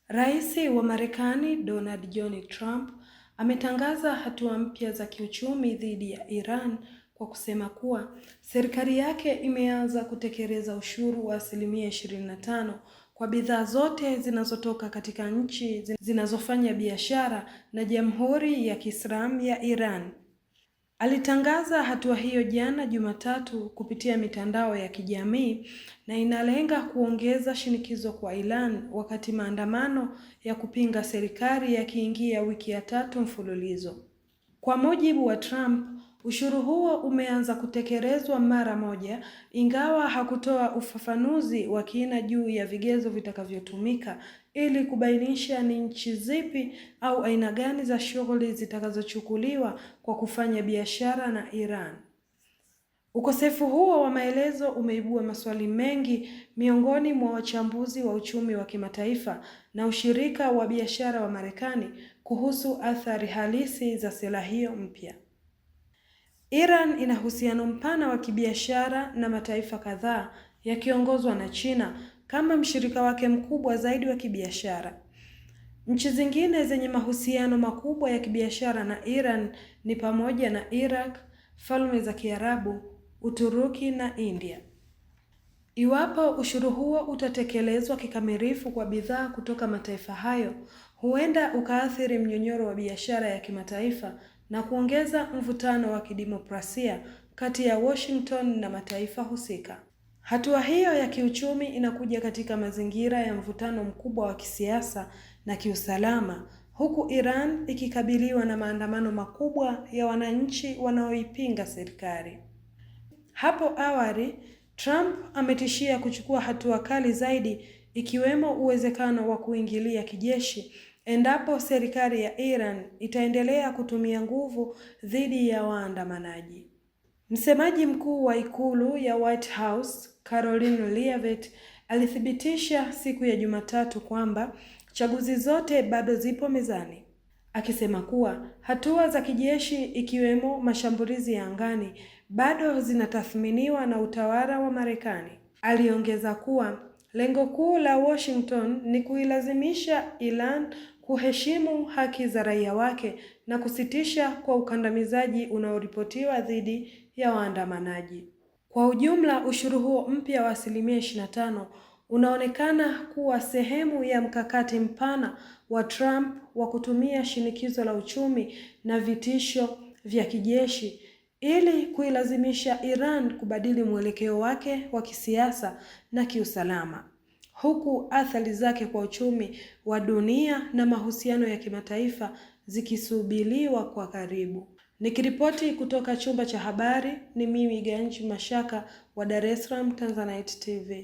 Rais wa Marekani Donald John Trump ametangaza hatua mpya za kiuchumi dhidi ya Iran kwa kusema kuwa serikali yake imeanza kutekeleza ushuru wa 25% kwa bidhaa zote zinazotoka katika nchi zinazofanya biashara na Jamhuri ya Kiislamu ya Iran. Alitangaza hatua hiyo jana Jumatatu kupitia mitandao ya kijamii na inalenga kuongeza shinikizo kwa Iran wakati maandamano ya kupinga serikali yakiingia wiki ya 3 mfululizo. Kwa mujibu wa Trump, ushuru huo umeanza kutekelezwa mara moja, ingawa hakutoa ufafanuzi wa kina juu ya vigezo vitakavyotumika ili kubainisha ni nchi zipi au aina gani za shughuli zitakazochukuliwa kwa kufanya biashara na Iran. Ukosefu huo wa maelezo umeibua maswali mengi miongoni mwa wachambuzi wa uchumi wa kimataifa na ushirika wa biashara wa Marekani kuhusu athari halisi za sera hiyo mpya. Iran ina uhusiano mpana wa kibiashara na mataifa kadhaa yakiongozwa na China kama mshirika wake mkubwa zaidi wa kibiashara. Nchi zingine zenye mahusiano makubwa ya kibiashara na Iran ni pamoja na Iraq, Falme za Kiarabu, Uturuki na India. Iwapo ushuru huo utatekelezwa kikamilifu kwa bidhaa kutoka mataifa hayo, huenda ukaathiri mnyororo wa biashara ya kimataifa na kuongeza mvutano wa kidemokrasia kati ya Washington na mataifa husika. Hatua hiyo ya kiuchumi inakuja katika mazingira ya mvutano mkubwa wa kisiasa na kiusalama, huku Iran ikikabiliwa na maandamano makubwa ya wananchi wanaoipinga serikali. Hapo awali, Trump ametishia kuchukua hatua kali zaidi, ikiwemo uwezekano wa kuingilia kijeshi endapo serikali ya Iran itaendelea kutumia nguvu dhidi ya waandamanaji. Msemaji mkuu wa ikulu ya White House, Karoline Leavitt, alithibitisha siku ya Jumatatu kwamba chaguzi zote bado zipo mezani, akisema kuwa hatua za kijeshi ikiwemo mashambulizi ya angani bado zinatathminiwa na utawala wa Marekani. Aliongeza kuwa lengo kuu la Washington ni kuilazimisha Iran kuheshimu haki za raia wake na kusitisha kwa ukandamizaji unaoripotiwa dhidi ya waandamanaji. Kwa ujumla, ushuru huo mpya wa 25% unaonekana kuwa sehemu ya mkakati mpana wa Trump wa kutumia shinikizo la uchumi na vitisho vya kijeshi ili kuilazimisha Iran kubadili mwelekeo wake wa kisiasa na kiusalama, huku athari zake kwa uchumi wa dunia na mahusiano ya kimataifa zikisubiriwa kwa karibu. Nikiripoti kutoka chumba cha habari, ni mimi Ganji Mashaka wa Dar es Salaam Tanzanite TV.